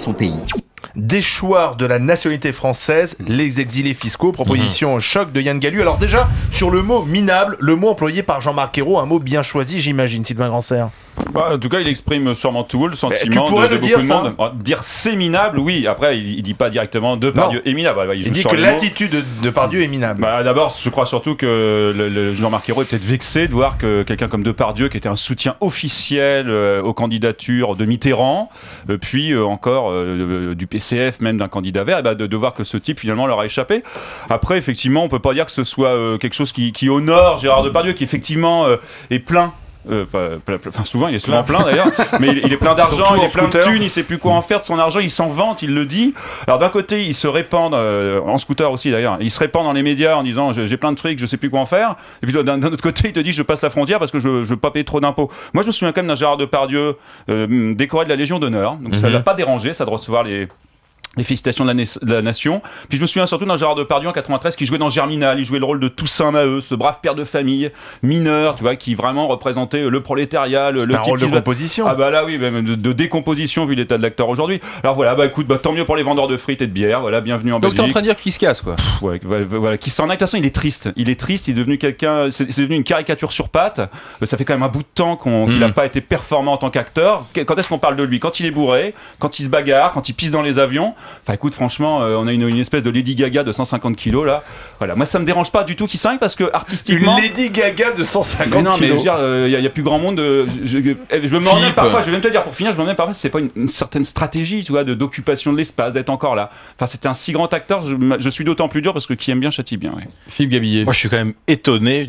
son pays. Déchoir de la nationalité française, les exilés fiscaux, proposition choc de Yann Gallu. Alors déjà, sur le mot minable, le mot employé par Jean-Marc Ayrault, un mot bien choisi, j'imagine, Sylvain Grandserre. En tout cas, il exprime sûrement tout le sentiment tu pourrais de le beaucoup dire, de ça monde. Dire c'est minable, oui. Après, il dit pas directement Depardieu est minable. Il dit que l'attitude de Depardieu est minable. D'abord, je crois surtout que le Jean-Marc Ayrault est peut-être vexé de voir que quelqu'un comme Depardieu, qui était un soutien officiel aux candidatures de Mitterrand, puis encore du PCF, même d'un candidat vert, de voir que ce type finalement leur a échappé. Après, effectivement, on peut pas dire que ce soit quelque chose qui honore Gérard Depardieu, qui effectivement est plein. Souvent il est souvent plein d'ailleurs, mais il est plein d'argent, il est plein de thunes, il sait plus quoi en faire de son argent, il s'en vante, il le dit. Alors d'un côté il se répand en scooter aussi d'ailleurs, il se répand dans les médias en disant j'ai plein de trucs, je sais plus quoi en faire, et puis d'un autre côté il te dit je passe la frontière parce que je veux pas payer trop d'impôts. Moi je me souviens quand même d'un Gérard Depardieu décoré de la Légion d'honneur, donc ça l'a pas dérangé ça de recevoir les félicitations de la nation. Puis je me souviens surtout d'un Gérard Depardieu en 93 qui jouait dans Germinal, il jouait le rôle de Toussaint Maheu, ce brave père de famille, mineur, tu vois, qui vraiment représentait le prolétariat, le un rôle de composition. Ah bah là oui, même de décomposition vu l'état de l'acteur aujourd'hui. Alors voilà, écoute, tant mieux pour les vendeurs de frites et de bière, voilà, bienvenue en Belgique. Donc t'es en train de dire qu'il se casse quoi. Voilà, qui s'en aille. De toute façon, il est triste, il est devenu quelqu'un, c'est devenu une caricature sur pattes. Ça fait quand même un bout de temps qu'il n'a pas été performant en tant qu'acteur. Quand est-ce qu'on parle de lui? Quand il est bourré, quand il se bagarre, quand il pisse dans les avions. Enfin écoute, franchement, on a une espèce de Lady Gaga de 150 kilos là. Voilà, moi ça me dérange pas du tout qu'il s'aille parce que artistiquement. Une Lady Gaga de 150 kilos. Non, mais je veux dire, il y a plus grand monde. Je me demande même parfois, je vais même te dire pour finir, je me demande même parfois si c'est pas une certaine stratégie, tu vois, d'occupation de l'espace, d'être encore là. Enfin, c'était un si grand acteur, je suis d'autant plus dur parce que qui aime bien châtie bien. Ouais. Philippe Gabillet. Moi, je suis quand même étonné.